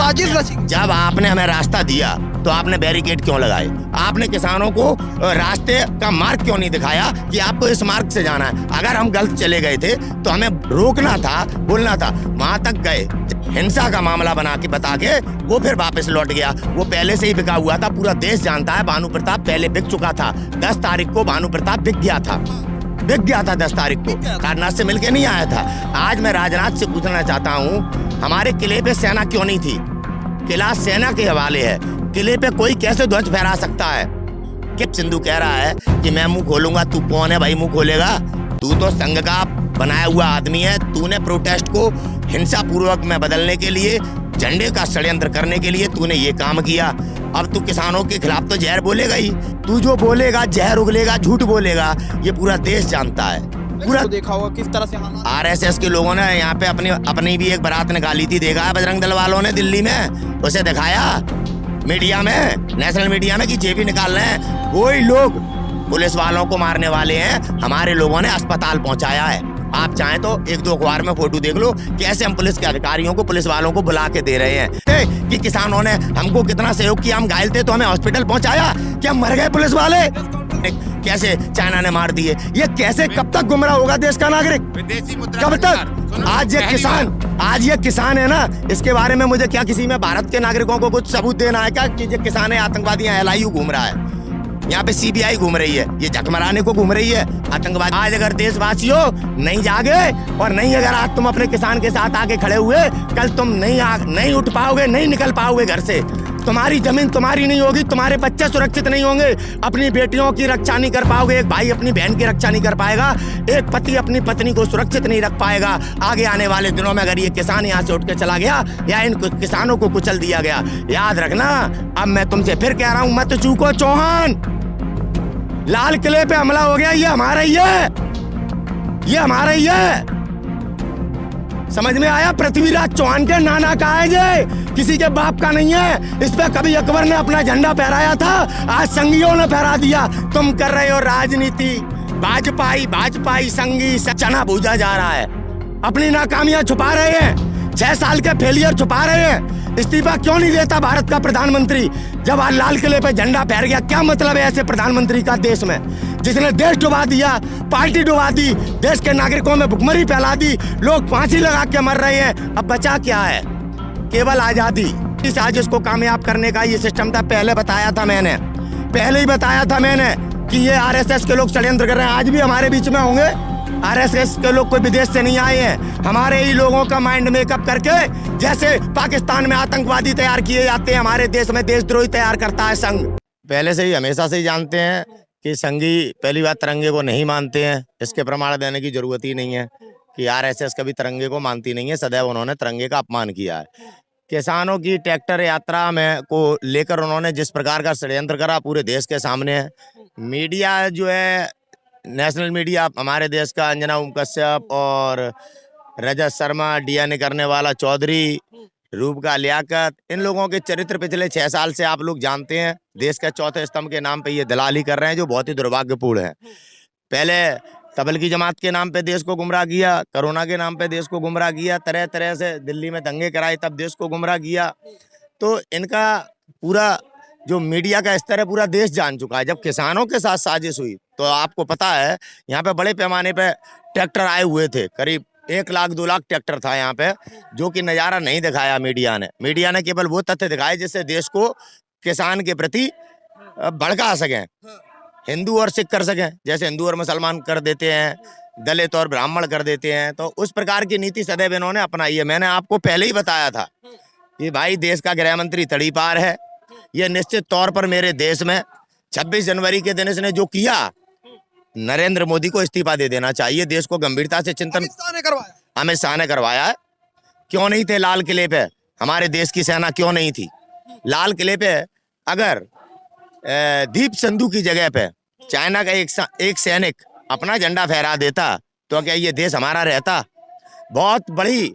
साजिश रची। जब आपने हमें रास्ता दिया तो आपने बैरिकेड क्यों लगाए? आपने किसानों को रास्ते का मार्ग क्यों नहीं दिखाया कि आपको इस मार्ग से जाना है? अगर हम गलत चले गए थे तो हमें रोकना था, बोलना था। वहां तक गए, हिंसा का मामला बना के बता के वो फिर वापस लौट गया। वो पहले से ही बिका हुआ था, पूरा देश जानता है। भानु प्रताप पहले बिक चुका था। 10 तारीख को भानु प्रताप बिक गया था 10 तारीख को। राजनाथ से मिलके नहीं आया था। आज मैं राजनाथ से पूछना चाहता हूँ, हमारे किले पे सेना क्यों नहीं थी? किला सेना के हवाले है। किले पे कोई कैसे ध्वज फहरा सकता है? कि सिंधु कह रहा है कि मैं मुंह खोलूंगा। तू कौन है भाई मुंह खोलेगा? तू तो संघ का बनाया हुआ आदमी है। तूने प्रोटेस्ट को हिंसा पूर्वक में बदलने के लिए, झंडे का षड्यंत्र करने के लिए तूने ये काम किया। अब तू किसानों के खिलाफ तो जहर बोलेगा ही। तू जो बोलेगा जहर उगलेगा, झूठ बोलेगा, ये पूरा देश जानता है। पूरा तो देखा होगा किस तरह से आरएसएस के लोगों ने यहाँ पे अपनी भी एक बारात निकाली थी। देखा है बजरंग दल वालों ने दिल्ली में, उसे दिखाया मीडिया में, नेशनल मीडिया में कि जेबी निकाल रहे हैं। वही लोग पुलिस वालों को मारने वाले हैं। हमारे लोगों ने अस्पताल पहुंचाया है। आप चाहें तो 1-2 अखबार में फोटो देख लो कैसे हम पुलिस के अधिकारियों को, पुलिस वालों को बुला के दे रहे हैं कि किसानों ने हमको कितना सहयोग किया। हम घायल थे तो हमें हॉस्पिटल पहुंचाया। क्या मर गए पुलिस वाले? कैसे चाइना ने मार दिए? ये कैसे, कब तक गुमराह होगा देश का नागरिक? कब तक? आज ये किसान है ना, इसके बारे में मुझे क्या किसी में भारत के नागरिकों को कुछ सबूत देना है क्या कि ये किसान है आतंकवादी है? LIU घूम रहा है यहाँ पे, CBI घूम रही है, ये झकमराने को घूम रही है आतंकवादी। आज अगर देशवासियों नहीं जागे और नहीं अगर आज तुम अपने किसान के साथ आके खड़े हुए, कल तुम नहीं उठ पाओगे, नहीं निकल पाओगे घर से। तुम्हारी जमीन तुम्हारी नहीं होगी, तुम्हारे बच्चे सुरक्षित नहीं होंगे, अपनी बेटियों की रक्षा नहीं कर पाओगे, एक भाई अपनी बहन की रक्षा नहीं कर पाएगा, एक पति अपनी पत्नी को सुरक्षित नहीं रख पाएगा। आगे आने वाले दिनों में अगर ये किसान यहाँ से उठ के चला गया या इन किसानों को कुचल दिया गया, याद रखना। अब मैं तुमसे फिर कह रहा हूँ, मत चूको चौहान। लाल किले पे हमला हो गया, ये हमारा ही है, ये हमारा ही है। समझ में आया? पृथ्वीराज चौहान के नाना का है ये, किसी के बाप का नहीं है। इस पे कभी अकबर ने अपना झंडा फहराया था, आज संघियों ने फहरा दिया। तुम कर रहे हो राजनीति, भाजपाई संघी चना भूजा जा रहा है। अपनी नाकामियां छुपा रहे हैं, 6 साल के फेलियर छुपा रहे हैं। इस्तीफा क्यों नहीं देता भारत का प्रधानमंत्री? जब आज लाल किले पे झंडा फहर गया, क्या मतलब है ऐसे प्रधानमंत्री का देश में, जिसने देश डुबा दिया, पार्टी डुबा दी, देश के नागरिकों में भुखमरी फैला दी, लोग फांसी लगा के मर रहे हैं। अब बचा क्या है? केवल आजादी। इस साजिश को कामयाब करने का ये सिस्टम था। पहले ही बताया था मैंने कि ये RSS के लोग षड्यंत्र कर रहे हैं। आज भी हमारे बीच में होंगे। RSS के लोग कोई विदेश से नहीं आए हैं, हमारे ही लोगों का माइंड मेकअप करके, जैसे पाकिस्तान में आतंकवादी तैयार किए जाते हैं, हमारे देश में देशद्रोही तैयार करता है संघ। पहले से ही, हमेशा से ही जानते हैं कि संघी पहली बात तिरंगे को नहीं मानते हैं। इसके प्रमाण देने की जरूरत ही नहीं है कि RSS कभी तिरंगे को मानती नहीं है। सदैव उन्होंने तिरंगे का अपमान किया है। किसानों की ट्रैक्टर यात्रा में को लेकर उन्होंने जिस प्रकार का षड्यंत्र करा, पूरे देश के सामने है। मीडिया जो है, नेशनल मीडिया, हमारे देश का अंजना ओम कश्यप और रजत शर्मा, DNA करने वाला चौधरी, रूप का लियाकत, इन लोगों के चरित्र पिछले 6 साल से आप लोग जानते हैं। देश के चौथे स्तंभ के नाम पे ये दलाली कर रहे हैं, जो बहुत ही दुर्भाग्यपूर्ण है। पहले तबल की जमात के नाम पे देश को गुमराह किया, कोरोना के नाम पे देश को गुमराह किया, तरह तरह से दिल्ली में दंगे कराए, तब देश को गुमराह किया। तो इनका पूरा जो मीडिया का स्तर है पूरा देश जान चुका है। जब किसानों के साथ साजिश हुई तो आपको पता है यहाँ पे बड़े पैमाने पे ट्रैक्टर आए हुए थे, करीब 1 लाख 2 लाख ट्रैक्टर था यहाँ पे, जो कि नज़ारा नहीं दिखाया मीडिया ने केवल वो तथ्य दिखाए जिससे देश को किसान के प्रति भड़का सकें, हिंदू और सिख कर सकें। जैसे हिंदू और मुसलमान कर देते हैं, दलित और ब्राह्मण कर देते हैं, तो उस प्रकार की नीति सदैव इन्होंने अपनाई है। मैंने आपको पहले ही बताया था कि भाई देश का गृह मंत्री तड़ीपार है। ये निश्चित तौर पर मेरे देश में 26 जनवरी के दिन इसने जो किया, नरेंद्र मोदी को इस्तीफा दे देना चाहिए। देश को गंभीरता से चिंतन अमित शाह ने करवाया है। क्यों नहीं थे लाल किले पे? हमारे देश की सेना क्यों नहीं थी लाल किले पे? अगर दीप संधू की जगह पे चाइना का एक सैनिक अपना झंडा फहरा देता तो क्या ये देश हमारा रहता? बहुत बड़ी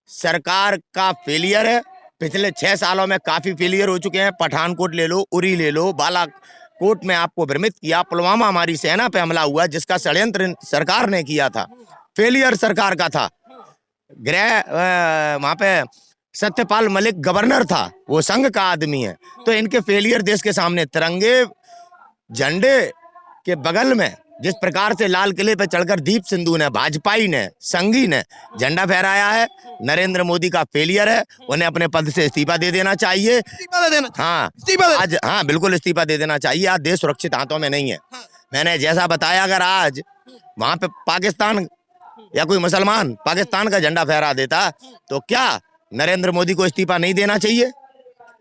सरकार का फेलियर है। पिछले 6 सालों में काफी फेलियर हो चुके हैं। पठानकोट ले लो, उरी ले लो, बालाकोट में आपको भ्रमित किया, पुलवामा हमारी सेना पे हमला हुआ जिसका षड्यंत्र सरकार ने किया था, फेलियर सरकार का था। वहां पे सत्यपाल मलिक गवर्नर था, वो संघ का आदमी है। तो इनके फेलियर देश के सामने, तिरंगे झंडे के बगल में जिस प्रकार से लाल किले पे चढ़कर दीप सिंधु ने, भाजपाई ने, संघी ने झंडा फहराया है, नरेंद्र मोदी का फेलियर है। उन्हें अपने पद से इस्तीफा दे देना चाहिए। इस्तीफा दे देना, हाँ, इस्तीफा दे। आज हाँ बिल्कुल इस्तीफा दे देना चाहिए। आज देश सुरक्षित हाथों में नहीं है। मैंने जैसा बताया, अगर आज वहां पे पाकिस्तान या कोई मुसलमान पाकिस्तान का झंडा फहरा देता तो क्या नरेंद्र मोदी को इस्तीफा नहीं देना चाहिए?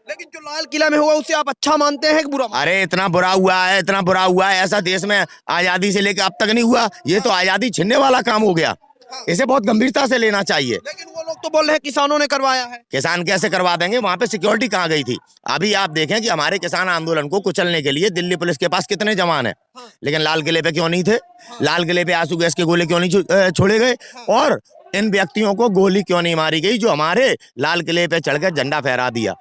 लेकिन जो लाल किला में हुआ उसे आप अच्छा मानते हैं कि बुरा? अरे इतना बुरा हुआ है, इतना बुरा हुआ है, ऐसा देश में आजादी से लेकर अब तक नहीं हुआ। ये तो आजादी छीनने वाला काम हो गया। इसे बहुत गंभीरता से लेना चाहिए। लेकिन वो लोग तो बोल रहे हैं किसानों ने करवाया है। किसान कैसे करवा देंगे? वहां पे सिक्योरिटी कहाँ गई थी? अभी आप देखें कि हमारे किसान आंदोलन को कुचलने के लिए दिल्ली पुलिस के पास कितने जवान हैं, लेकिन लाल किले पे क्यों नहीं थे? लाल किले पे आंसू गैस के गोले क्यों नहीं छोड़े गए? और इन व्यक्तियों को गोली क्यों नहीं मारी गई जो हमारे लाल किले पे चढ़कर झंडा फहरा दिया?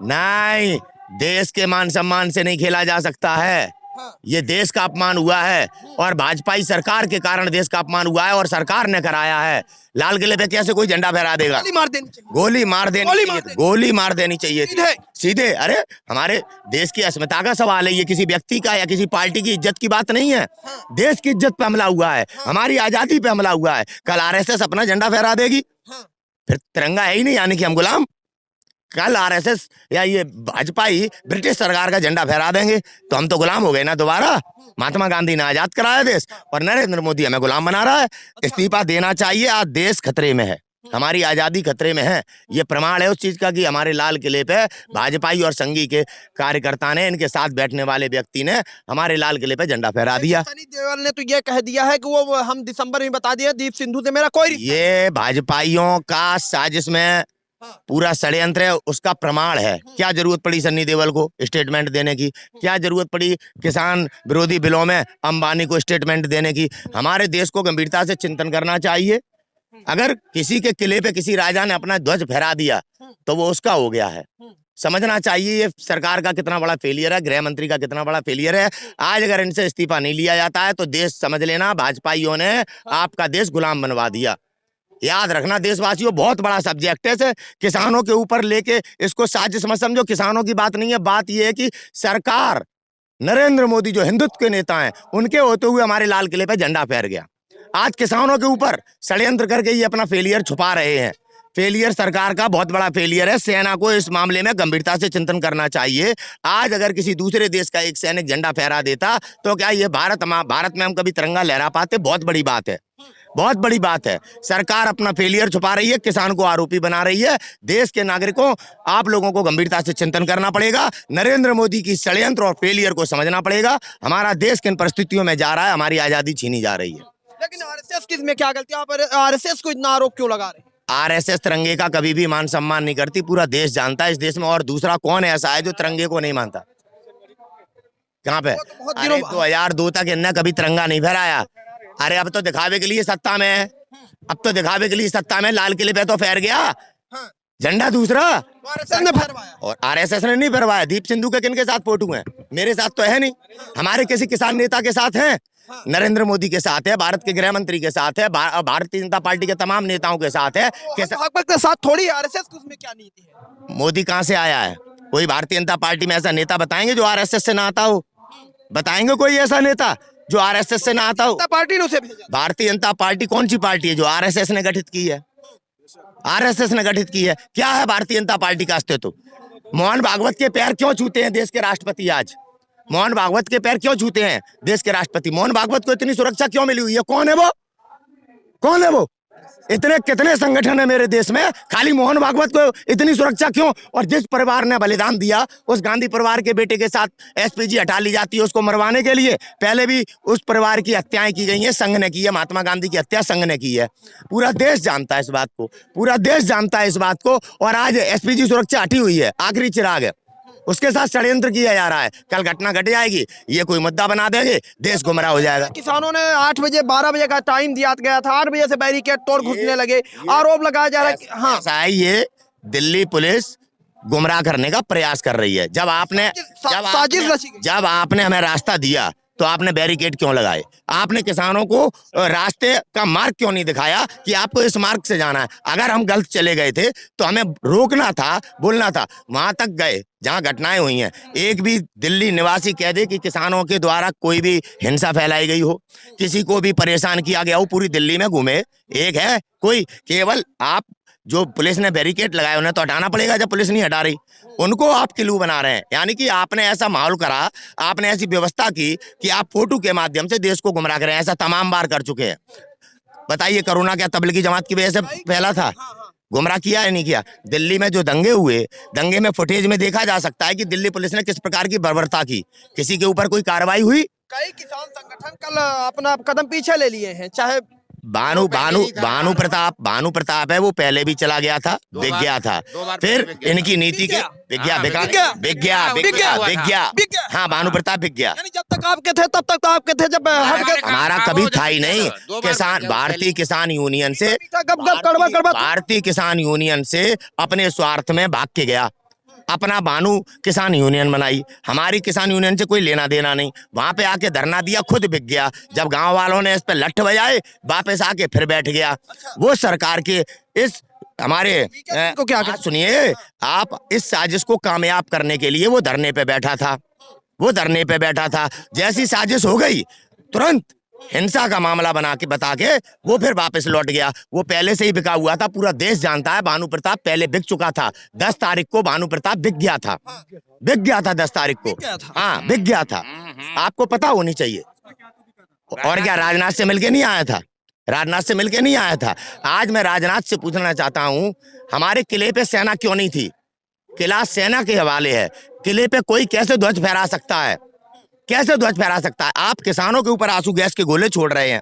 नहीं, देश के मान सम्मान से नहीं खेला जा सकता है। ये देश का अपमान हुआ है और भाजपाई सरकार के कारण देश का अपमान हुआ है और सरकार ने कराया है। लाल किले पे कैसे कोई झंडा फहरा देगा? गोली मार देनी चाहिए। गोली मार देनी चाहिए, गोली मार देनी चाहिए सीधे। अरे हमारे देश की अस्मिता का सवाल है, ये किसी व्यक्ति का या किसी पार्टी की इज्जत की बात नहीं है। देश की इज्जत पे हमला हुआ है, हमारी आजादी पे हमला हुआ है। कल आरएसएस अपना झंडा फहरा देगी, फिर तिरंगा है ही नहीं, यानी कि हम गुलाम। कल आरएसएस या ये भाजपाई ब्रिटिश सरकार का झंडा फहरा देंगे तो हम तो गुलाम हो गए ना दोबारा। महात्मा गांधी ने आजाद कराया देश और नरेंद्र मोदी हमें गुलाम बना रहा है। इस्तीफा देना चाहिए। आज देश खतरे में है, हमारी आजादी खतरे में है। ये प्रमाण है उस चीज का कि हमारे लाल किले पे भाजपाई और संघी के कार्यकर्ता ने, इनके साथ बैठने वाले व्यक्ति ने हमारे लाल किले पे झंडा फहरा दिया। सनी देओल ने तो ये कह दिया है कि वो हम दिसंबर में बता दिया दीप सिंधु से मेरा कोई रिश्ता। ये भाजपाइयों का साजिश में पूरा षड्यंत्र है, उसका प्रमाण है। क्या जरूरत पड़ी सन्नी देओल को स्टेटमेंट देने की? क्या जरूरत पड़ी किसान विरोधी बिलों में अंबानी को स्टेटमेंट देने की? हमारे देश को गंभीरता से चिंतन करना चाहिए। अगर किसी के किले पे किसी राजा ने अपना ध्वज फहरा दिया तो वो उसका हो गया है। समझना चाहिए ये सरकार का कितना बड़ा फेलियर है, गृह मंत्री का कितना बड़ा फेलियर है। आज अगर इनसे इस्तीफा नहीं लिया जाता है तो देश, समझ लेना, भाजपाइयों ने आपका देश गुलाम बनवा दिया। याद रखना देशवासियों, बहुत बड़ा सब्जेक्ट है इसे किसानों के ऊपर लेके इसको साजिश मत समझो। किसानों की बात नहीं है, बात यह है कि सरकार, नरेंद्र मोदी जो हिंदुत्व के नेता हैं, उनके होते हुए हमारे लाल किले पे झंडा फहर गया। आज किसानों के ऊपर षड्यंत्र करके ये अपना फेलियर छुपा रहे हैं। फेलियर सरकार का बहुत बड़ा फेलियर है। सेना को इस मामले में गंभीरता से चिंतन करना चाहिए। आज अगर किसी दूसरे देश का एक सैनिक झंडा फहरा देता तो क्या ये भारत में हम कभी तिरंगा लहरा पाते? बहुत बड़ी बात है, बहुत बड़ी बात है। सरकार अपना फेलियर छुपा रही है, किसान को आरोपी बना रही है। देश के नागरिकों, आप लोगों को गंभीरता से चिंतन करना पड़ेगा। नरेंद्र मोदी की षड्यंत्र और फेलियर को समझना पड़ेगा। हमारा देश किन परिस्थितियों में जा रहा है, हमारी आजादी छीनी जा रही है। लेकिन आरएसएस किस में क्या गलती? आप आरएसएस को इतना आरोप क्यों लगा रहे हैं? आरएसएस तिरंगे का कभी भी मान सम्मान नहीं करती, पूरा देश जानता है इस देश में। और दूसरा कौन ऐसा है जो तिरंगे को नहीं मानता? कहाँ पे? 2002 तक इनने कभी तिरंगा नहीं फहराया। अरे अब तो दिखावे के लिए सत्ता में है, अब तो दिखावे के लिए सत्ता में। लाल किले पे तो फहर गया झंडा दूसरा, आरएसएस ने फहरवाया। और आरएसएस ने नहीं फहरवाया। दीप सिंधु के किनके साथ फोटो हैं? मेरे साथ तो है नहीं, हमारे किसी किसान नेता के साथ हैं, नरेंद्र मोदी के साथ है, भारत के गृह मंत्री के साथ है, भारतीय जनता पार्टी के तमाम नेताओं के साथ है। के साथ थोड़ी आरएसएस में क्या नीति है? मोदी कहाँ से आया है? कोई भारतीय जनता पार्टी में ऐसा नेता बताएंगे जो आरएसएस से ना आता हो? बताएंगे कोई ऐसा नेता जो आरएसएस से ना आता हो? पार्टी ने उसे भेजा। भारतीय जनता पार्टी कौन सी पार्टी है जो आरएसएस ने गठित की है? आरएसएस ने गठित की है। क्या है भारतीय जनता पार्टी का अस्तित्व? मोहन भागवत के पैर क्यों छूते हैं देश के राष्ट्रपति? आज मोहन भागवत के पैर क्यों छूते हैं देश के राष्ट्रपति? मोहन भागवत को इतनी सुरक्षा क्यों मिली हुई है? कौन है वो? कौन है वो? इतने कितने संगठन है मेरे देश में, खाली मोहन भागवत को इतनी सुरक्षा क्यों? और जिस परिवार ने बलिदान दिया, उस गांधी परिवार के बेटे के साथ एसपीजी हटा ली जाती है उसको मरवाने के लिए। पहले भी उस परिवार की हत्याएं की गई हैं, संघ ने की है। महात्मा गांधी की हत्या संघ ने की है। पूरा देश जानता है इस बात को, पूरा देश जानता है इस बात को। और आज एसपीजी सुरक्षा हटी हुई है, आखिरी चिराग है, उसके साथ षड्यंत्र किया जा रहा है। कल घटना घट जाएगी, ये कोई मुद्दा बना देंगे, देश गुमराह हो जाएगा। किसानों ने 8 बजे 12 बजे का टाइम दिया गया था, 8 बजे से बैरिकेड तोड़ घुसने लगे, आरोप लगाया जा रहा है। हाँ, ऐसा है, ये दिल्ली पुलिस गुमराह करने का प्रयास कर रही है। जब आपने हमें रास्ता दिया तो आपने बैरिकेड क्यों लगाए? आपने किसानों को रास्ते का मार्ग क्यों नहीं दिखाया कि आपको इस मार्ग से जाना है? अगर हम गलत चले गए थे तो हमें रोकना था, बोलना था। वहां तक गए जहां घटनाएं हुई हैं। एक भी दिल्ली निवासी कह दे कि किसानों के द्वारा कोई भी हिंसा फैलाई गई हो, किसी को भी परेशान किया गया हो, पूरी दिल्ली में घूमे, एक है कोई? केवल आप जो पुलिस ने बैरिकेड लगाए उन्हें तो हटाना पड़ेगा जब पुलिस नहीं हटा रही, उनको आप किलू बना रहे हैं। यानी कि आपने ऐसा माहौल करा, आपने ऐसी व्यवस्था की कि आप फोटो के माध्यम से देश को गुमराह करें। ऐसा तमाम बार कर चुके हैं। बताइए, कोरोना क्या तबलीगी जमात की वजह से फैला था? गुमराह किया या नहीं किया? दिल्ली में जो दंगे हुए, दंगे में फुटेज में देखा जा सकता है कि दिल्ली पुलिस ने किस प्रकार की बर्बरता की। किसी के ऊपर कोई कार्रवाई हुई? कई किसान संगठन कल अपना कदम पीछे ले लिए हैं, चाहे भानु प्रताप है, वो पहले भी चला गया था, बिक गया था। फिर इनकी नीति के बिक गया। हाँ, भानु प्रताप बिक गया। यानी जब तक आपके थे तब तक तो आपके थे, जब हट गए हमारा कभी था ही नहीं। किसान भारतीय किसान यूनियन से भारतीय किसान यूनियन से अपने स्वार्थ में भाग के गया, अपना भानु किसान यूनियन बनाई। हमारी किसान यूनियन से कोई लेना देना नहीं। वहां पे आके धरना दिया, खुद बिक गया। जब गांव वालों ने इस पे लठ बजाए, वापस आके फिर बैठ गया। वो सरकार के इस हमारे को क्या सुनिए, आप इस साजिश को कामयाब करने के लिए वो धरने पे बैठा था। जैसी साजिश हो गई, तुरंत हिंसा का मामला बता के वो फिर वापस लौट गया। वो पहले से ही बिका हुआ था, पूरा देश जानता है। भानु प्रताप पहले बिक चुका था। 10 तारीख को भानु प्रताप बिक गया था 10 तारीख को। हाँ, बिक गया था, आपको पता होनी चाहिए। और क्या राजनाथ से मिलके नहीं आया था? आज मैं राजनाथ से पूछना चाहता हूँ, हमारे किले पे सेना क्यों नहीं थी? किला सेना के हवाले है। किले पे कोई कैसे ध्वज फहरा सकता है? आप किसानों के ऊपर आंसू गैस के गोले छोड़ रहे हैं,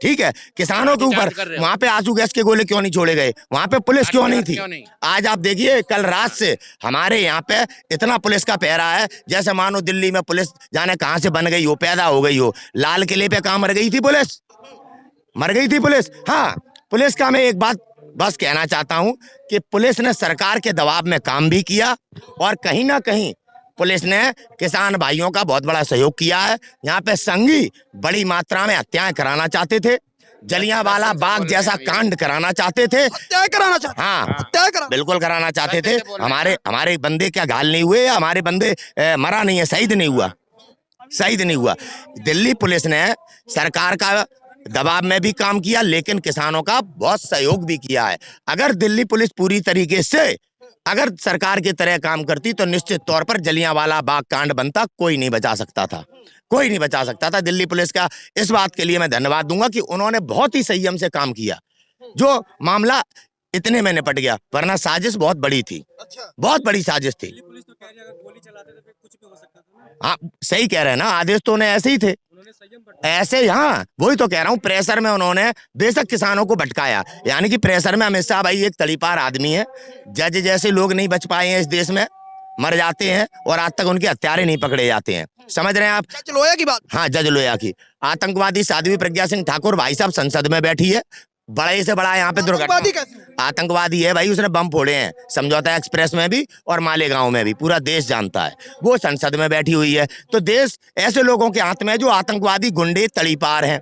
ठीक है? किसानों के ऊपर वहां पे आंसू गैस के गोले क्यों नहीं छोड़े गए? वहां पे पुलिस क्यों नहीं थी? आज आप देखिए, कल रात से हमारे यहाँ पे इतना पुलिस का पहरा है, जैसे मानो दिल्ली में पुलिस जाने कहां से बन गई हो, पैदा हो गई हो। लाल किले पे कहां मर गई थी पुलिस? हाँ, पुलिस का मैं एक बात बस कहना चाहता हूं कि पुलिस ने सरकार के दबाव में काम भी किया, और कहीं ना कहीं पुलिस ने किसान भाइयों का बहुत बड़ा सहयोग किया है। यहाँ पे संघी बड़ी मात्रा में हत्याएं कराना चाहते थे, जलियांवाला बाग जैसा कांड कराना चाहते थे, बिल्कुल कराना चाहते थे। हमारे बंदे क्या घायल नहीं हुए? हमारे बंदे मरा नहीं है, शहीद नहीं हुआ। दिल्ली पुलिस ने सरकार का दबाव में भी काम किया, लेकिन किसानों का बहुत सहयोग भी किया है। अगर दिल्ली पुलिस पूरी तरीके से अगर सरकार की तरह काम करती तो निश्चित तौर पर जलियांवाला बाग कांड बनता, कोई नहीं बचा सकता था। दिल्ली पुलिस का इस बात के लिए मैं धन्यवाद दूंगा कि उन्होंने बहुत ही संयम से काम किया, जो मामला इतने में निपट गया। वरना साजिश बहुत बड़ी थी, बहुत बड़ी साजिश थी। हाँ, सही कह रहे हैं ना, आदेश तो उन्हें ऐसे ही थे, ऐसे। हाँ, वही तो कह रहा हूँ, प्रेशर में उन्होंने बेशक किसानों को भटकाया। यानी कि प्रेशर में अमित शाह भाई एक तड़ीपार आदमी है। जज जैसे लोग नहीं बच पाए हैं इस देश में, मर जाते हैं और आज तक उनके हत्यारे नहीं पकड़े जाते हैं। समझ रहे हैं आप? जज लोया की बात। हाँ, जज लोया की। आतंकवादी साध्वी प्रज्ञा सिंह ठाकुर भाई साहब संसद में बैठी है, बड़े से बड़ा यहाँ पे दुर्घटना। आतंकवादी है भाई, उसने बम फोड़े हैं समझौता एक्सप्रेस में भी और मालेगांव में भी, पूरा देश जानता है। वो संसद में बैठी हुई है। तो देश ऐसे लोगों के हाथ में है जो आतंकवादी गुंडे तड़ीपार हैं।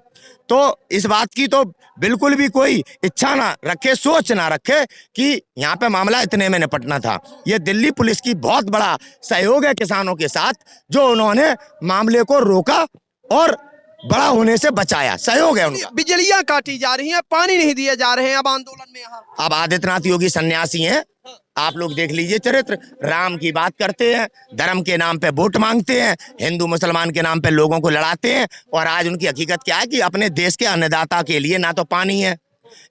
तो इस बात की तो बिल्कुल भी कोई इच्छा ना रखे, सोच ना रखे कि यहाँ पे मामला इतने में निपटना था। ये दिल्ली पुलिस की बहुत बड़ा सहयोग है किसानों के साथ, जो उन्होंने मामले को रोका और बड़ा होने से बचाया। सहयोग है उनका। बिजलियां काटी जा रही हैं, पानी नहीं दिए जा रहे हैं अब आंदोलन में। यहाँ अब आदित्यनाथ योगी सन्यासी हैं, आप लोग देख लीजिए चरित्र। राम की बात करते हैं, धर्म के नाम पे वोट मांगते हैं, हिंदू मुसलमान के नाम पे लोगों को लड़ाते हैं, और आज उनकी हकीकत क्या है कि अपने देश के अन्नदाता के लिए ना तो पानी है,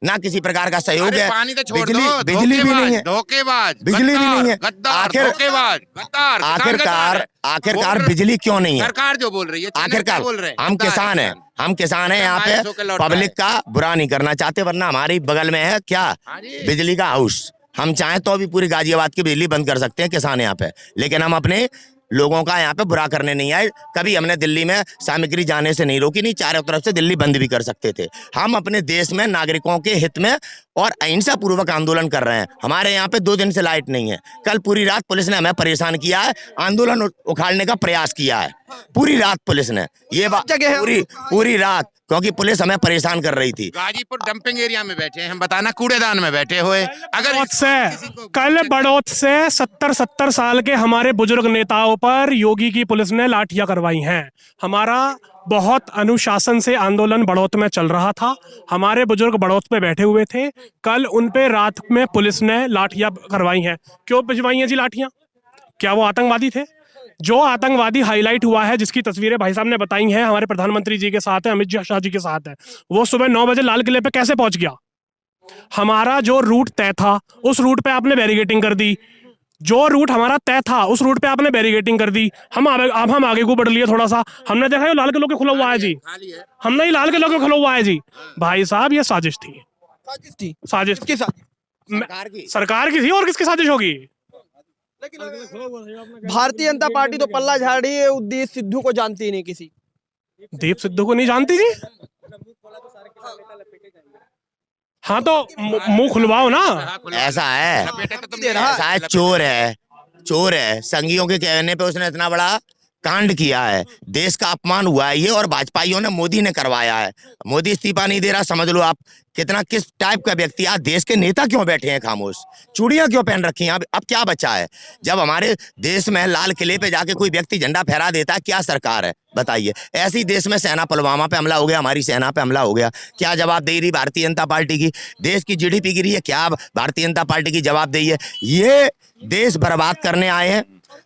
ना किसी प्रकार का सहयोग है। पानी तो छोड़ बिजली दो, भी नहीं है, धोखेबाज, बिजली भी नहीं है। आखिरकार बिजली क्यों नहीं है? सरकार जो बोल रही है, आखिरकार हम किसान हैं यहाँ पे, पब्लिक का बुरा नहीं करना चाहते, वरना हमारी बगल में है क्या, बिजली का हाउस। हम चाहें तो भी पूरी गाजियाबाद की बिजली बंद कर सकते हैं किसान यहाँ पे, लेकिन हम अपने लोगों का यहाँ पे बुरा करने नहीं आए। कभी हमने दिल्ली में सामग्री जाने से नहीं रोकी, नहीं चारों तरफ से दिल्ली बंद भी कर सकते थे। हम अपने देश में नागरिकों के हित में और अहिंसा पूर्वक आंदोलन कर रहे हैं। हमारे यहाँ पे 2 दिन से लाइट नहीं है। कल पूरी रात पुलिस ने हमें परेशान किया है, आंदोलन उखाड़ने का प्रयास किया है पूरी रात पुलिस ने। ये बात पूरी रात, क्योंकि पुलिस हमें परेशान कर रही थी। गाजीपुर डंपिंग एरिया में बैठे हैं हम, बताना कूड़ेदान में बैठे हुए। अगर कल बड़ौत से 70 साल के हमारे बुजुर्ग नेताओं पर योगी की पुलिस ने लाठियां करवाई हैं। हमारा बहुत अनुशासन से आंदोलन बड़ौत में चल रहा था, हमारे बुजुर्ग बड़ौत पे बैठे हुए थे। कल उन पे रात में पुलिस ने लाठियां करवाई हैं। क्यों भिजवाई हैं जी लाठियां? क्या वो आतंकवादी थे? जो आतंकवादी हाईलाइट हुआ है, जिसकी तस्वीरें भाई साहब ने बताई हैं, हमारे प्रधानमंत्री जी के साथ है, अमित शाह जी के साथ है, वो सुबह 9 बजे लाल किले पे कैसे पहुंच गया? हमारा जो रूट तय था उस रूट पे आपने बैरिकेटिंग कर दी। जो रूट हमारा तय था उस रूट पे आपने बैरिकेटिंग कर दी। हम आगे को बढ़ लिए थोड़ा सा, हमने देखा ये लाल किले के खुला हुआ है जी, हमने ये लाल किले के खुला हुआ है जी। भाई साहब ये साजिश थी, साजिश सरकार की थी, और किसकी साजिश होगी? भारतीय जनता पार्टी तो पल्ला झाड़ रही है, दीप सिद्धू को जानती ही नहीं किसी। दीप सिद्धू को नहीं जानती जी? हाँ तो मुंह खुलवाओ ना। ऐसा है, ऐसा है, चोर है। संघियों के कहने पे उसने इतना बड़ा कांड किया है, देश का अपमान हुआ है ये, और भाजपाइयों ने, मोदी ने करवाया है। मोदी इस्तीफा नहीं दे रहा, समझ लो आप कितना किस टाइप का व्यक्ति। आज देश के नेता क्यों बैठे हैं खामोश, चूड़ियां क्यों पहन रखी हैं? अब क्या बचा है? जब हमारे देश में लाल किले पे जाके कोई व्यक्ति झंडा फहरा देता है, क्या सरकार है बताइए? ऐसे ही देश में सेना, पुलवामा पे हमला हो गया, हमारी सेना पे हमला हो गया, क्या जवाब दे रही भारतीय जनता पार्टी की? देश की GDP गिरी है, क्या भारतीय जनता पार्टी की जवाब दे है? ये देश बर्बाद करने आए हैं।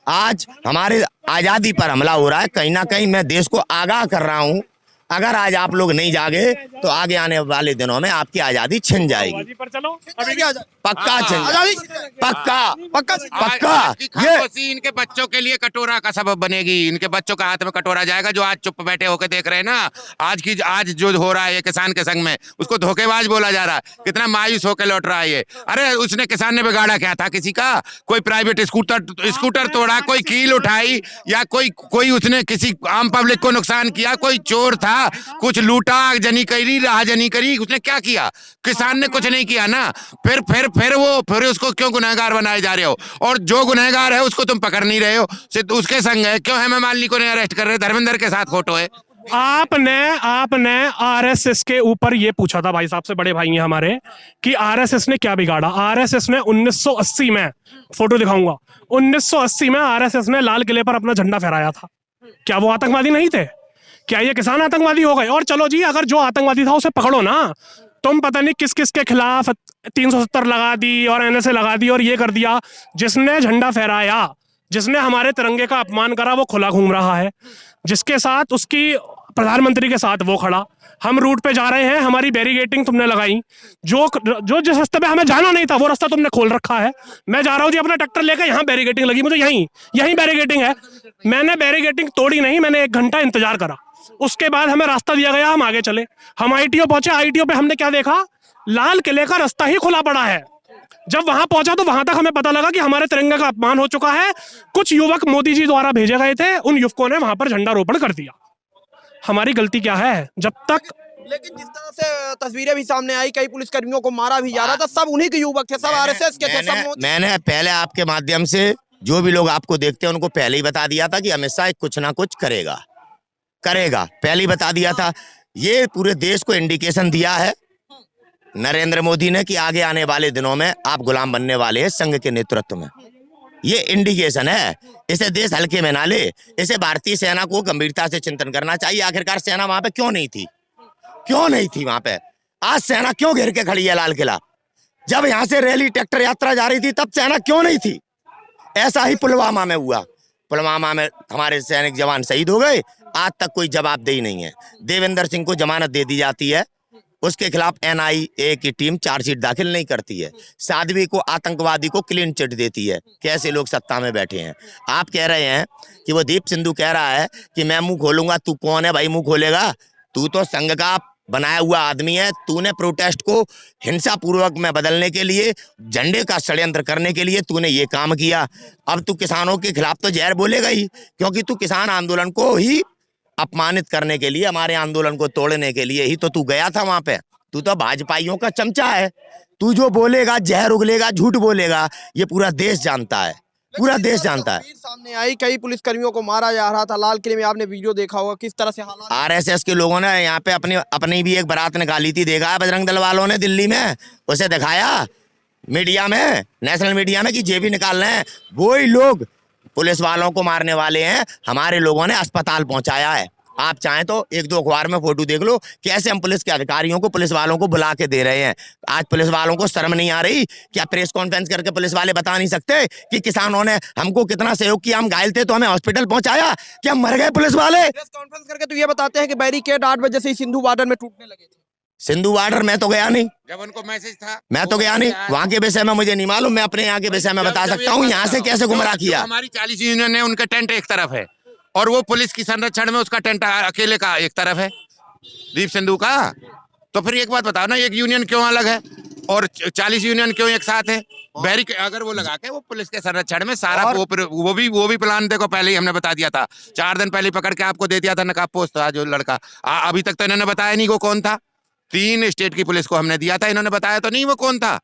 आज हमारे आजादी पर हमला हो रहा है, कहीं ना कहीं मैं देश को आगाह कर रहा हूं, अगर आज आप लोग नहीं जागे तो आगे आने वाले दिनों में आपकी आजादी छिन जाएगी। पर चलो पक्का छिन, पक्का। ये इनके बच्चों के लिए कटोरा का सबब बनेगी, इनके बच्चों का हाथ में कटोरा जाएगा, जो आज चुप बैठे होकर देख रहे हैं ना। आज जो हो रहा है ये किसान के संग में, उसको धोखेबाज बोला जा रहा है, कितना मायूस होकर लौट रहा है ये। अरे उसने, किसान ने बिगाड़ा क्या था किसी का? कोई प्राइवेट स्कूटर तोड़ा, कोई कील उठाई, या कोई उसने किसी आम पब्लिक को नुकसान किया, कोई चोर था, कुछ लूटा जनी करी, राहजनी करी, उसने क्या किया? किसान ने कुछ नहीं किया ना। फिर उसको क्यों गुनहगार बनाए जा रहे हो? और जो गुनहगार है उसको तुम पकड़ नहीं रहे हो, सिर्फ उसके संग है। क्यों हेमा मालिनी को नहीं अरेस्ट कर रहे? धर्मेंद्र के साथ फोटो है। आपने आरएसएस के ऊपर ये पूछा था भाई साहब से, बड़े भाई हैं हमारे, कि आरएसएस ने क्या बिगाड़ा? आरएसएस ने 1980 में, फोटो दिखाऊंगा, 1980 में आरएसएस ने लाल किले पर अपना झंडा फहराया था। क्या वो आतंकवादी नहीं थे? क्या ये किसान आतंकवादी हो गए? और चलो जी, अगर जो आतंकवादी था उसे पकड़ो ना। तुम पता नहीं किस किस के खिलाफ 370 लगा दी और NSA लगा दी और ये कर दिया। जिसने झंडा फहराया, जिसने हमारे तिरंगे का अपमान करा, वो खुला घूम रहा है। जिसके साथ, उसकी प्रधानमंत्री के साथ वो खड़ा। हम रूट पे जा रहे हैं, हमारी बैरिकेटिंग तुमने लगाई। जो जिस रास्ते पे हमें जाना नहीं था वो रास्ता तुमने खोल रखा है। मैं जा रहा हूँ जी अपना ट्रैक्टर लेकर, यहाँ बैरिकेटिंग लगी, मुझे यहीं बैरिकेटिंग है। मैंने बैरिकेटिंग तोड़ी नहीं, मैंने 1 घंटा इंतजार करा। उसके बाद हमें रास्ता दिया गया, हम आगे चले। हम ITO पहुंचे, ITO पे हमने क्या देखा? लाल किले का रास्ता ही खुला पड़ा है। जब वहां पहुंचा तो वहां तक हमें पता लगा कि हमारे तिरंगे का अपमान हो चुका है। कुछ युवक मोदी जी द्वारा भेजे गए थे, उन युवकों ने वहां पर झंडारोपण कर दिया। हमारी गलती क्या है? जब तक, लेकिन जिस तरह से तस्वीरें भी सामने आई, कई पुलिसकर्मियों को मारा भी जा रहा था, सब उन्हीं के युवक थे, सब RSS के थे, सब। मैंने पहले आपके माध्यम से जो भी लोग आपको देखते हैं उनको पहले ही बता दिया था कि अमित शाह कुछ ना कुछ करेगा, पहले ही बता दिया था। ये पूरे देश को इंडिकेशन दिया है नरेंद्र मोदी ने कि आगे आने वाले दिनों में आप गुलाम बनने वाले हैं संघ के नेतृत्व में। ये इंडिकेशन है, इसे देश हल्के में ना ले, इसे भारतीय सेना को गंभीरता से चिंतन करना चाहिए। आखिरकार सेना वहां पे क्यों नहीं थी वहां पे? आज सेना क्यों घेर के खड़ी है लाल किला? जब यहाँ से रैली, ट्रैक्टर यात्रा जा रही थी, तब सेना क्यों नहीं थी? ऐसा ही पुलवामा में हुआ। पुलवामा में हमारे सैनिक जवान शहीद हो गए, आज तक कोई जवाबदेही नहीं है। देवेंद्र सिंह को जमानत दे दी जाती है, उसके खिलाफ NIA की टीम चार्जशीट दाखिल नहीं करती है। साध्वी को, आतंकवादी को क्लीन चिट देती है। कैसे लोग सत्ता में बैठे हैं? आप कह रहे हैं कि वो दीप सिद्धू कह रहा है कि मैं मुंह खोलूंगा, तू कौन है भाई मुंह खोलेगा? तू तो संघ का बनाया हुआ आदमी है। तूने प्रोटेस्ट को हिंसा पूर्वक में बदलने के लिए, झंडे का षड्यंत्र करने के लिए तूने ये काम किया। अब तू किसानों के खिलाफ तो जहर बोलेगा ही, क्योंकि तू किसान आंदोलन को ही अपमानित करने के लिए, हमारे आंदोलन को तोड़ने के लिए ही तो तू गया था वहां पे। तू तो भाजपाइयों का चमचा है। तू जो बोलेगा, जहर उगलेगा, झूठ बोलेगा, ये पूरा देश जानता है, पूरा देश जानता है। तस्वीर सामने आई, कई पुलिसकर्मियों को मारा जा रहा था लाल किले में, आपने वीडियो देखा होगा किस तरह से हालात। आरएसएस के लोगों ने यहाँ पे अपनी भी एक बारात निकाली थी, देखा है बजरंग दल वालों ने दिल्ली में, उसे दिखाया मीडिया में, नेशनल मीडिया में कि जेबी निकाल रहे हैं। वही लोग पुलिस वालों को मारने वाले हैं, हमारे लोगों ने अस्पताल पहुंचाया है। आप चाहें तो एक दो अखबार में फोटो देख लो, कैसे हम पुलिस के अधिकारियों को, पुलिस वालों को बुला के दे रहे हैं। आज पुलिस वालों को शर्म नहीं आ रही? क्या प्रेस कॉन्फ्रेंस करके पुलिस वाले बता नहीं सकते कि किसानों ने हमको कितना सहयोग किया, हम घायल थे तो हमें हॉस्पिटल पहुंचाया, क्या मर गए पुलिस वाले? प्रेस कॉन्फ्रेंस करके तो ये बताते हैं कि बैरिकेड 8 बजे से ही सिंधु बॉर्डर में टूटने लगे थे। सिंधु बॉर्डर मैं तो गया नहीं, जब उनको मैसेज था, मैं तो गया नहीं, वहां के विषय में मुझे नहीं मालूम। मैं अपने यहाँ के विषय में बता सकता हूँ, यहाँ से कैसे गुमराह किया। हमारी 40 यूनियन है, उनका टेंट एक तरफ है और वो पुलिस की संरक्षण में उसका टेंट अकेले का एक तरफ है, दीप सिंधु का। तो फिर एक बात बताओ ना, एक यूनियन क्यों अलग है और 40 यूनियन क्यों एक साथ है? बैरिकेड अगर वो लगा के वो पुलिस के संरक्षण में सारा वो भी प्लान देखो पहले ही हमने बता दिया था, 4 दिन पहले पकड़ के आपको दे दिया था नकाब पोस्ट था जो लड़का। अभी तक तो इन्होंने बताया नहीं वो कौन था। 3 स्टेट की पुलिस को हमने दिया था, इन्होंने बताया तो नहीं वो कौन था।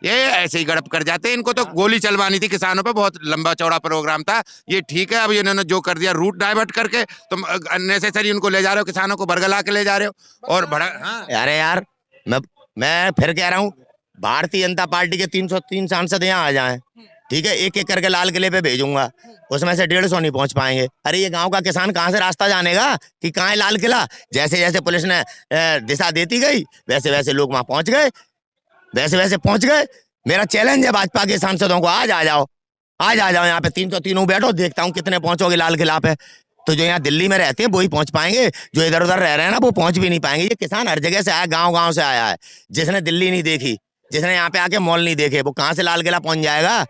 ये ऐसे ही गड़प कर जाते हैं। इनको तो गोली चलवानी थी किसानों पे, बहुत लंबा चौड़ा प्रोग्राम था ये। ठीक है, अब इन्होंने जो कर दिया, रूट डाइवर्ट करके तुम अननेसेसरी उनको ले जा रहे हो, किसानों को बरगला के ले जा रहे हो और बड़ा। हाँ अरे यार, मैं फिर कह रहा हूँ, भारतीय जनता पार्टी के 303 सांसद यहाँ आ जाएं, ठीक है, एक एक करके लाल किले पे भेजूंगा, उसमें से 150 नहीं पहुंच पाएंगे। अरे ये गांव का किसान कहाँ से रास्ता जानेगा कि कहाँ है लाल किला? जैसे जैसे पुलिस ने दिशा देती गई वैसे वैसे लोग वहां पहुंच गए, वैसे वैसे पहुंच गए। मेरा चैलेंज है भाजपा के सांसदों को, आज आ जाओ यहाँ पे 303 बैठो, देखता हूँ कितने पहुंचोगे लाल किला पे। तो जो यहाँ दिल्ली में रहते हैं वही पहुंच पाएंगे, जो इधर उधर रह रहे हैं ना वो पहुंच भी नहीं पाएंगे। ये किसान हर जगह से आया, गाँव से आया है। जिसने दिल्ली नहीं देखी, जिसने यहाँ पे आके मॉल नहीं देखे, वो कहाँ से लाल किला पहुंच जाएगा?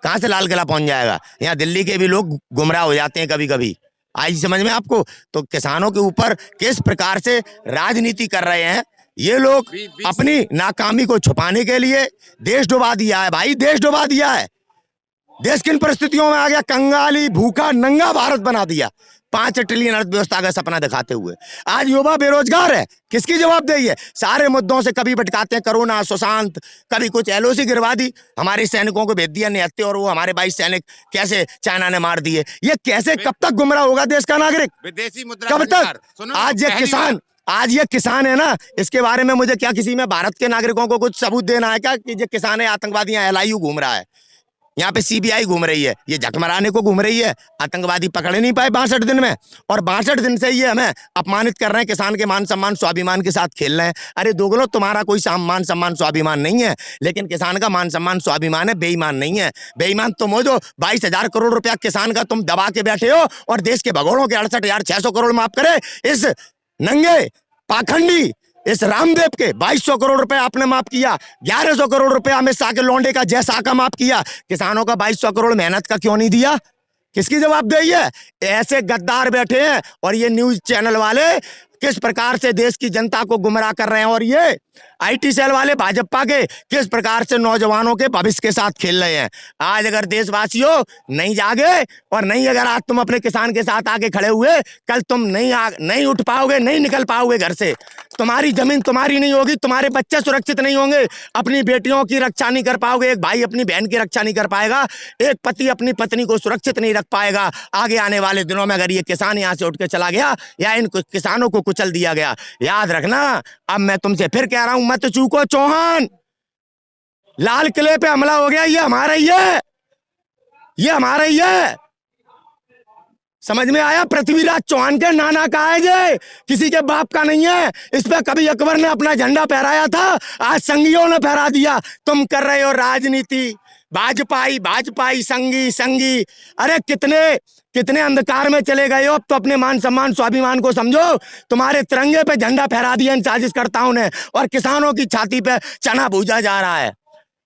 कहाँ से लाल किला पहुंच जाएगा? यहाँ दिल्ली के भी लोग गुमराह हो जाते हैं कभी कभी, आई समझ में आपको? तो किसानों के ऊपर किस प्रकार से राजनीति कर रहे हैं ये लोग, अपनी नाकामी को छुपाने के लिए देश डुबा दिया है भाई, देश डुबा दिया है। देश किन परिस्थितियों में आ गया? कंगाली, भूखा, नंगा भारत बना दिया 5 ट्रिलियन अर्थव्यवस्था का सपना दिखाते हुए। आज युवा बेरोजगार है, किसकी जवाबदेही है? सारे मुद्दों से कभी भटकाते हैं, कोरोना, सुशांत, कभी कुछ LOC गिरवा दी, हमारे सैनिकों को भेज दिया निहत्थे, और वो हमारे 22 सैनिक कैसे चाइना ने मार दिए। ये कैसे, कब तक गुमराह होगा देश का नागरिक? विदेशी मुद्रा कब तक? आज ये किसान है ना, इसके बारे में मुझे क्या किसी में भारत के नागरिकों को कुछ सबूत देना है क्या कि ये किसान है आतंकवादी? LIU घूम रहा है, यहाँ पे CBI घूम रही है, ये झकमराने को घूम रही है। आतंकवादी पकड़े नहीं पाए 62 दिन में, और 62 दिन से ये हमें अपमानित कर रहे हैं, किसान के मान सम्मान स्वाभिमान के साथ खेल रहे हैं। अरे दोगलो, तुम्हारा कोई मान सम्मान स्वाभिमान नहीं है, लेकिन किसान का मान सम्मान स्वाभिमान है, बेईमान नहीं है। बेईमान तुम हो जो 22,000 करोड़ रुपया किसान का तुम दबा के बैठे हो, और देश के भगोड़ों के 68,600 करोड़ माफ करे इस नंगे पाखंडी, इस रामदेव के 2200 करोड़ रुपए आपने माफ किया। 1100 करोड़ रुपए अमित शाह के लौंडे का जैसा का माफ किया। किसानों का 2200 करोड़ मेहनत का क्यों नहीं दिया? किसकी जवाबदेही है? ऐसे गद्दार बैठे हैं, और ये न्यूज चैनल वाले किस प्रकार से देश की जनता को गुमराह कर रहे हैं, और ये IT सेल वाले भाजपा के किस प्रकार से नौजवानों के भविष्य के साथ खेल रहे हैं। आज अगर देशवासियों नहीं जागे, और नहीं अगर आज तुम अपने किसान के साथ आके खड़े हुए, कल तुम नहीं उठ पाओगे, नहीं निकल पाओगे घर से। तुम्हारी जमीन तुम्हारी नहीं होगी, तुम्हारे बच्चे सुरक्षित नहीं होंगे, अपनी बेटियों की रक्षा नहीं कर पाओगे, एक भाई अपनी बहन की रक्षा नहीं कर पाएगा, एक पति अपनी पत्नी को सुरक्षित नहीं रख पाएगा। आगे आने वाले दिनों में अगर ये किसान यहाँ से उठ के चला गया, या इन किसानों को कुचल दिया गया, याद रखना। अब मैं तुमसे फिर कह रहा हूं, मत चूको चौहान, लाल किले पे हमला हो गया, ये हमारा ही है, ये हमारा ही है। समझ में आया? पृथ्वीराज चौहान के नाना का है ये, किसी के बाप का नहीं है। इस पे कभी अकबर ने अपना झंडा फहराया था, आज संघियों ने फहरा दिया। तुम कर रहे हो राजनीति, भाजपाई, संगी। अरे कितने अंधकार में चले गए हो। अब तो अपने मान सम्मान स्वाभिमान को समझो। तुम्हारे तिरंगे पे झंडा फहरा दिया इन साजिशकर्ताओं ने, और किसानों की छाती पे चना भूजा जा रहा है।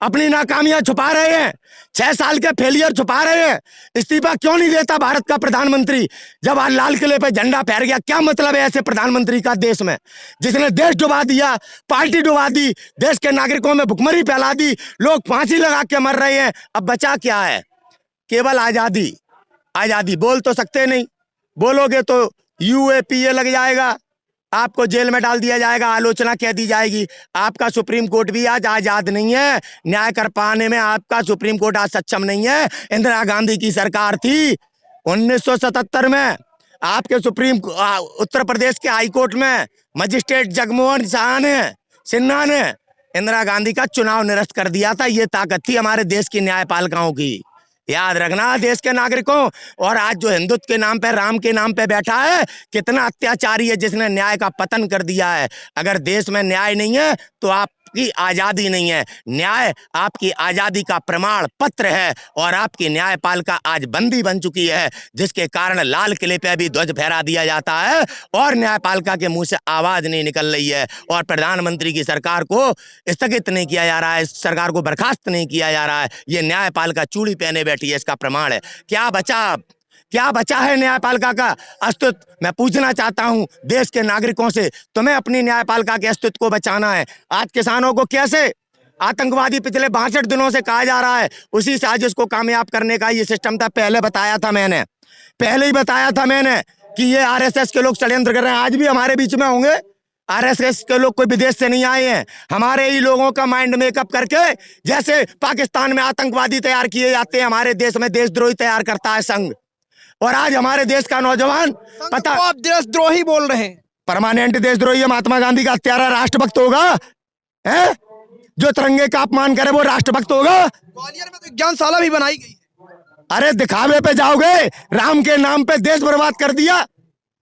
अपनी नाकामियां छुपा रहे हैं, 6 साल के फेलियर छुपा रहे हैं। इस्तीफा क्यों नहीं देता भारत का प्रधानमंत्री? जब आज लाल किले पे झंडा फहर गया, क्या मतलब है ऐसे प्रधानमंत्री का देश में, जिसने देश डुबा दिया, पार्टी डुबा दी, देश के नागरिकों में भुखमरी फैला दी, लोग फांसी लगा के मर रहे हैं। अब बचा क्या है? केवल आजादी। आजादी बोल तो सकते नहीं, बोलोगे तो UAPA लग जाएगा, आपको जेल में डाल दिया जाएगा, आलोचना कह दी जाएगी। आपका सुप्रीम कोर्ट भी आज आजाद नहीं है, न्याय कर पाने में आपका सुप्रीम कोर्ट आज सक्षम नहीं है। इंदिरा गांधी की सरकार थी 1977 में, आपके उत्तर प्रदेश के हाई कोर्ट में मजिस्ट्रेट जगमोहन सिन्हा ने इंदिरा गांधी का चुनाव निरस्त कर दिया था। ये ताकत थी हमारे देश की न्यायपालिकाओं की, याद रखना देश के नागरिकों। और आज जो हिंदुत्व के नाम पे, राम के नाम पे बैठा है, कितना अत्याचारी है, जिसने न्याय का पतन कर दिया है। अगर देश में न्याय नहीं है तो आपकी आजादी नहीं है। न्याय आपकी आजादी का प्रमाण पत्र है और आपकी न्यायपालिका आज बंदी बन चुकी है, जिसके कारण लाल किले पे भी ध्वज फहरा दिया जाता है और न्यायपालिका के मुंह से आवाज नहीं निकल रही है। और प्रधानमंत्री की सरकार को स्थगित नहीं किया जा रहा है, सरकार को बर्खास्त नहीं किया जा रहा है। ये न्यायपालिका चूड़ी पहने बैठी है, इसका प्रमाण है। क्या बचा है न्यायपालिका का अस्तित्व? मैं पूछना चाहता हूं देश के नागरिकों से, तुम्हें अपनी न्यायपालिका के अस्तित्व को बचाना है। आज किसानों को कैसे आतंकवादी पिछले 62 दिनों से कहा जा रहा है, उसी साजिश को कामयाब करने का ये सिस्टम था। पहले ही बताया था मैंने कि ये RSS के लोग षड्यंत्र कर रहे हैं। आज भी हमारे बीच में होंगे। RSS के लोग कोई विदेश से नहीं आए हैं, हमारे ही लोगों का माइंड मेकअप करके, जैसे पाकिस्तान में आतंकवादी तैयार किए जाते हैं, हमारे देश में देशद्रोही तैयार करता है संघ। और आज हमारे देश का नौजवान पता, आप देशद्रोही बोल रहे हैं, परमानेंट देशद्रोही है। महात्मा गांधी का हत्यारा राष्ट्रभक्त होगा है? जो तिरंगे का अपमान करे वो राष्ट्रभक्त होगा? ग्वालियर में तो ज्ञानशाला भी बनाई गई है। अरे दिखावे पे जाओगे, राम के नाम पे देश बर्बाद कर दिया।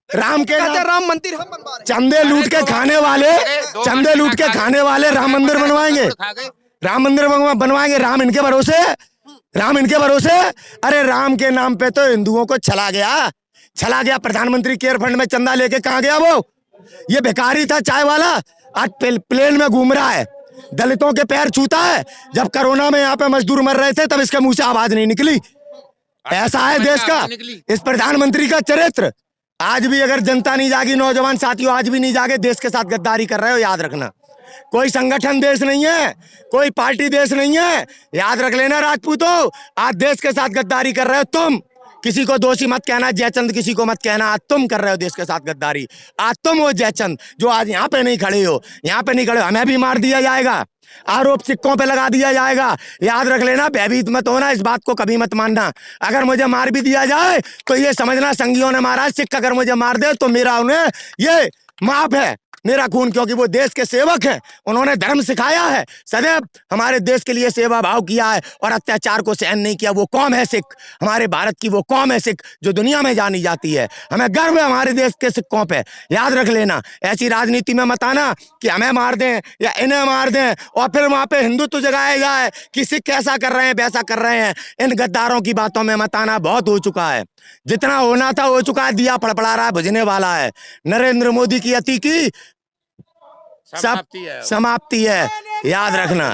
राम के नाम, राम मंदिर हम बनवा रहे हैं। चंदे लूट के खाने वाले राम मंदिर बनवाएंगे, राम इनके भरोसे। अरे राम के नाम पे तो हिंदुओं को चला गया। प्रधानमंत्री केयर फंड में चंदा लेके कहाँ गया वो? ये भिखारी था चाय वाला, आज प्लेन में घूम रहा है, दलितों के पैर छूता है। जब कोरोना में यहाँ पे मजदूर मर रहे थे तब इसके मुंह से आवाज नहीं निकली। ऐसा है देश का इस प्रधानमंत्री का चरित्र। आज भी अगर जनता नहीं जागी, नौजवान साथियों आज भी नहीं जागे, देश के साथ गद्दारी कर रहे हो, याद रखना। कोई संगठन देश नहीं है, कोई पार्टी देश नहीं है, याद रख लेना राजपूतों। आज देश के साथ गद्दारी कर रहे हो तुम। किसी को दोषी मत कहना, जयचंद किसी को मत कहना, आज तुम कर रहे हो देश के साथ गद्दारी। आज तुम हो जयचंद जो आज यहाँ पे नहीं खड़े हो, हमें भी मार दिया जाएगा, आरोप सिक्कों पे लगा दिया जाएगा। याद रख लेना, भयभीत मत होना, इस बात को कभी मत मानना। अगर मुझे मार भी दिया जाए तो ये समझना संघियों ने मारा, सिख अगर मुझे मार दे तो मेरा उन्हें ये माफ है, मेरा खून, क्योंकि वो देश के सेवक हैं। उन्होंने धर्म सिखाया है, सदैव हमारे देश के लिए सेवा भाव किया है और अत्याचार को सहन नहीं किया। वो कौम है सिख, हमारे भारत की वो कौम है सिख जो दुनिया में जानी जाती है। हमें गर्व है हमारे देश के सिक्कों पे, याद रख लेना। ऐसी राजनीति में मत आना कि हमें मार दें या इन्हें मार दें और फिर वहां पे हिंदुत्व जगाया जाए कि सिख ऐसा कर रहे हैं वैसा कर रहे हैं। इन गद्दारों की बातों में मत आना, बहुत हो चुका है, जितना होना था हो चुका है। दिया फड़फड़ा रहा है, बुझने वाला है। नरेंद्र मोदी की अति की सब समाप्ति है, याद रखना।